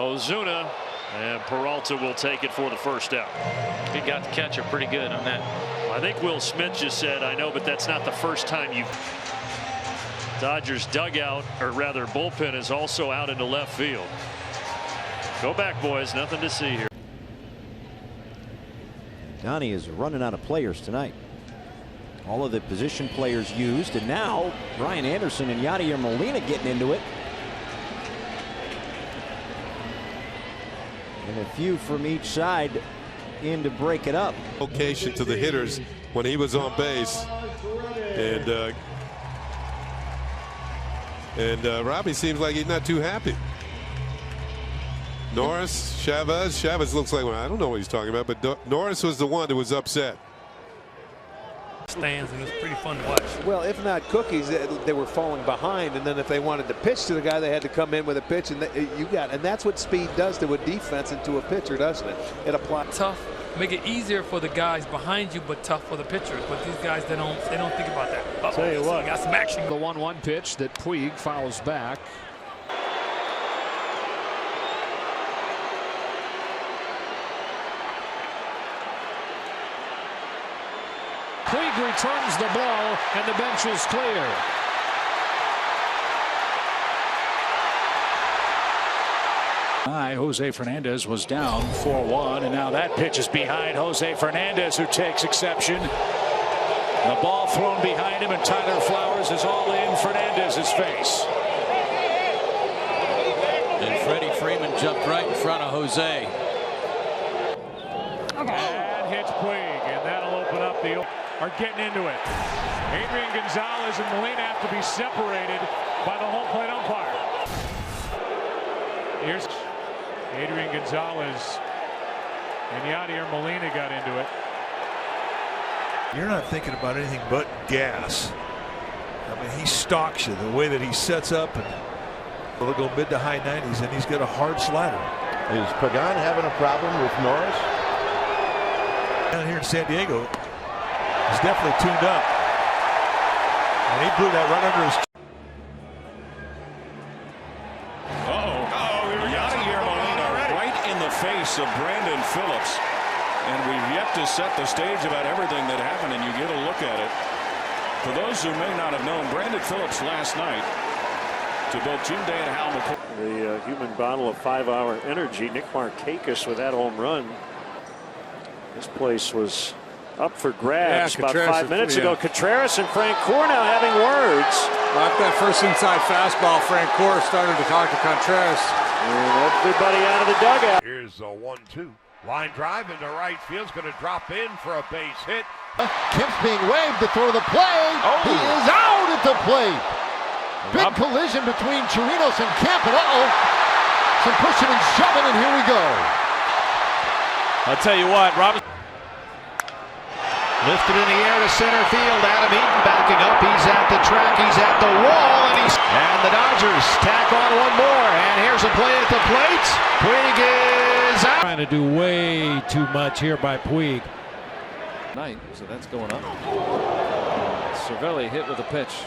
Ozuna, and Peralta will take it for the first out. He got the catcher pretty good on that. I think Will Smith just said, I know, but that's not the first time you've. Dodgers dugout, or rather bullpen, is also out into left field. Go back, boys. Nothing to see here. Donnie is running out of players tonight. All of the position players used, and now Brian Anderson and Yadier Molina getting into it. And a few from each side in to break it up. Location to the hitters when he was on base, and Robbie seems like he's not too happy. Norris, Chavez looks like, well, I don't know what he's talking about, but Norris was the one who was upset. Stands, and it was pretty fun to watch. Well, if not cookies, they were falling behind, and then if they wanted to pitch to the guy, they had to come in with a pitch, and and that's what speed does to a defense and to a pitcher, doesn't it? It applies. Tough, make it easier for the guys behind you, but tough for the pitchers. But these guys, they don't think about that. Tell you what, got some action. The 1-1 pitch that Puig fouls back. Puig returns the ball, and the bench is clear. Jose Fernandez was down 4-1, and now that pitch is behind Jose Fernandez, who takes exception. The ball thrown behind him, and Tyler Flowers is all in Fernandez's face. And Freddie Freeman jumped right in front of Jose. And hits Puig, and that'll open up the. Are getting into it. Adrian Gonzalez and Molina have to be separated by the home plate umpire. Here's Adrian Gonzalez, and Yadier Molina got into it. You're not thinking about anything but gas. I mean, he stalks you the way that he sets up, and will go mid to high 90s, and he's got a hard slider. Is Pagan having a problem with Norris? Down here in San Diego, he's definitely tuned up, and he blew that right under his. Yadier Molina right in the face of Brandon Phillips, and we've yet to set the stage about everything that happened, and you get a look at it. For those who may not have known, Brandon Phillips last night, to both Jim Day and Hal McCoy. The human bottle of 5-hour energy. Nick Markakis with that home run. This place was up for grabs about 5 minutes ago. Contreras and Frank Core now having words. Off that first inside fastball, Frank Core started to talk to Contreras. And everybody out of the dugout. Here's a 1-2. Line drive into right field's going to drop in for a base hit. Kemp's being waved to throw the plate. He is out at the plate. Big collision between Chirinos and Kemp. And some pushing and shoving, and here we go. I'll tell you what, Robin. Lifted in the air to center field. Adam Eaton backing up. He's at the track. He's at the wall. And the Dodgers tack on one more. And here's a play at the plate. Puig is out. Trying to do way too much here by Puig. Night, so that's going up. Cervelli hit with a pitch.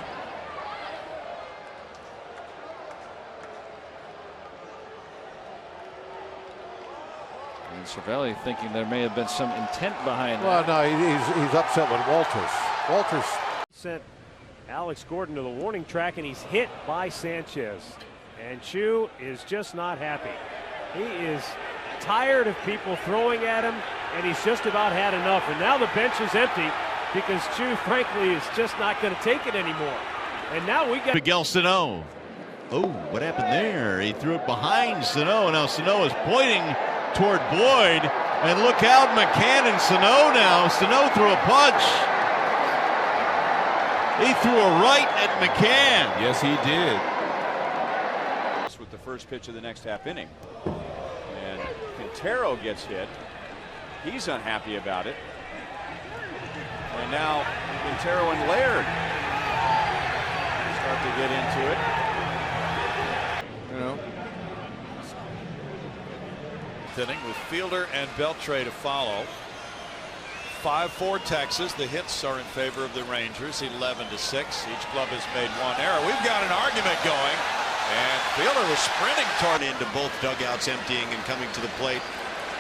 And Cervelli thinking there may have been some intent behind that. Well, no, he's upset with Walters. Walters sent Alex Gordon to the warning track, and he's hit by Sanchez. And Chu is just not happy. He is tired of people throwing at him, and he's just about had enough. And now the bench is empty because Chu, frankly, is just not going to take it anymore. And now we got Miguel Sano. Oh, what happened there? He threw it behind Sano. Now Sano is pointing toward Boyd. And look out, McCann and Sano now. Sano threw a punch. He threw a right at McCann. Yes, he did. With the first pitch of the next half inning. And Quintero gets hit. He's unhappy about it. And now Quintero and Laird start to get into it. You know. Inning with Fielder and Beltre to follow. 5-4 Texas. The hits are in favor of the Rangers, 11-6. Each club has made one error. We've got an argument going And Fielder was sprinting toward into both dugouts, emptying and coming to the plate.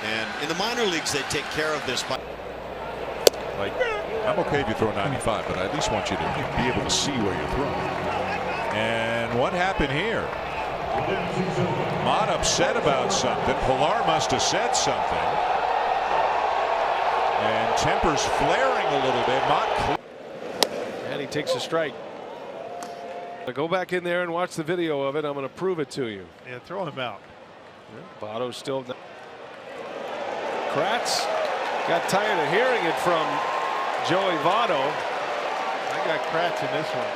And in the minor leagues, they take care of this. Like, I'm okay if you throw 95, but I at least want you to be able to see where you're throwing. And what happened here? Mott upset about something. Pilar must have said something. And tempers flaring a little bit. Mott. And he takes a strike. Go back in there and watch the video of it. I'm going to prove it to you. Yeah, throw him out. Yeah, Votto's still. Kratz got tired of hearing it from Joey Votto. I got Kratz in this one.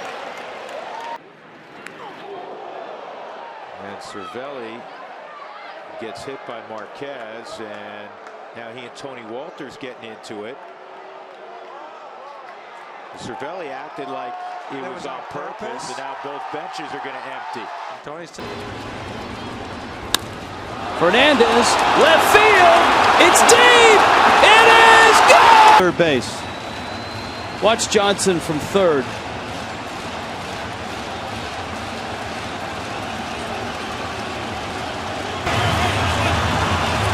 And Cervelli gets hit by Marquez, and now he and Tony Walters getting into it. Cervelli acted like it was on purpose, and now both benches are going to empty. Fernandez, left field, it's deep, it is gone! Third base. Watch Johnson from third.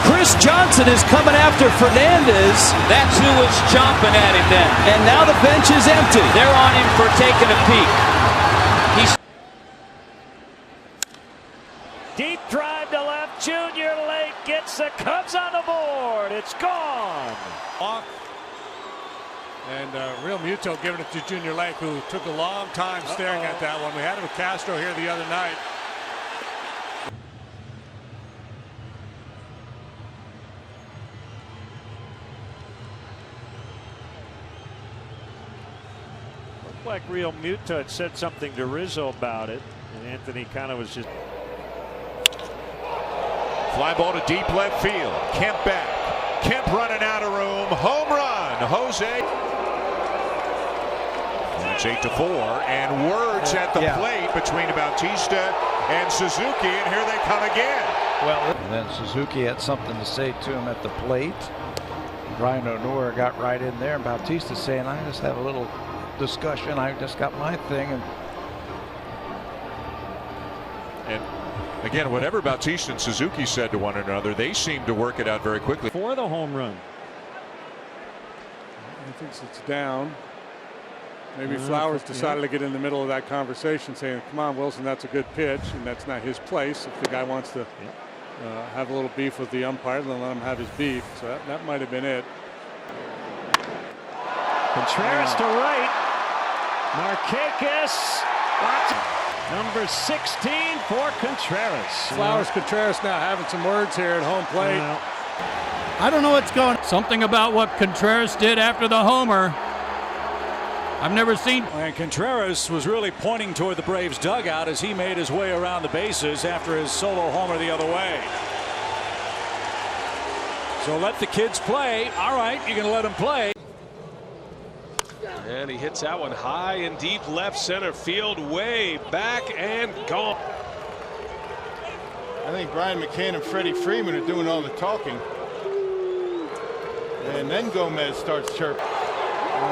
Chris Johnson is coming after Fernandez. That's who was chomping at him then. And now the bench is empty. They're on him for taking a peek. He's deep drive to left. Junior Lake gets the Cubs on the board. It's gone. And Real Muto giving it to Junior Lake, who took a long time staring at that one. We had it with Castro here the other night. Looked like Real Muto had said something to Rizzo about it, and Anthony kind of was just. Fly ball to deep left field. Kemp back. Kemp running out of room. Home run. Jose. It's 8-4, and words at the plate between Bautista and Suzuki, and here they come again. Well, and then Suzuki had something to say to him at the plate. Brian O'Nora got right in there, and Bautista saying, "I just have a little discussion. I just got my thing." And again, whatever Bautista and Suzuki said to one another, they seemed to work it out very quickly. For the home run. He thinks it's down. Maybe Flowers decided to get in the middle of that conversation, saying, "Come on, Wilson, that's a good pitch," and that's not his place. If the guy wants to have a little beef with the umpire, then let him have his beef. So that might have been it. Contreras to right. Marquez. Number 16 for Contreras. Contreras now having some words here at home plate. I don't know what's going on. Something about what Contreras did after the homer. I've never seen. And Contreras was really pointing toward the Braves dugout as he made his way around the bases after his solo homer the other way. So let the kids play. All right, you're going to let them play. And he hits that one high and deep left center field, way back and gone. I think Brian McCann and Freddie Freeman are doing all the talking. And then Gomez starts chirping.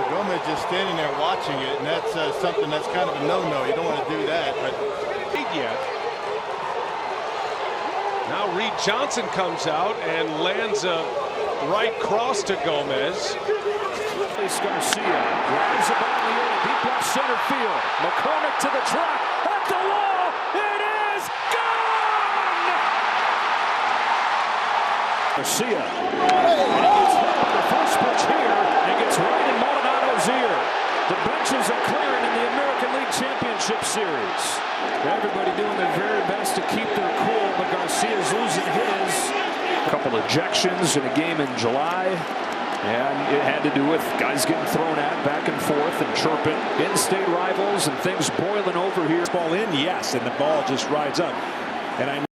Gomez just standing there watching it, and that's something that's kind of a no-no. You don't want to do that, but yet. Now Reed Johnson comes out and lands a right cross to Gomez. Garcia grabs the ball in the air, deep left center field. McCormick to the track, at the wall. It is gone. Garcia. And he gets hit on the first pitch here and gets right in Maldonado's ear. The benches are clearing in the American League Championship Series. Everybody doing their very best to keep their cool, but Garcia's losing his. A couple ejections in a game in July. And it had to do with guys getting thrown at back and forth and chirping. In-state rivals and things boiling over here. Ball in, yes, and the ball just rides up. And I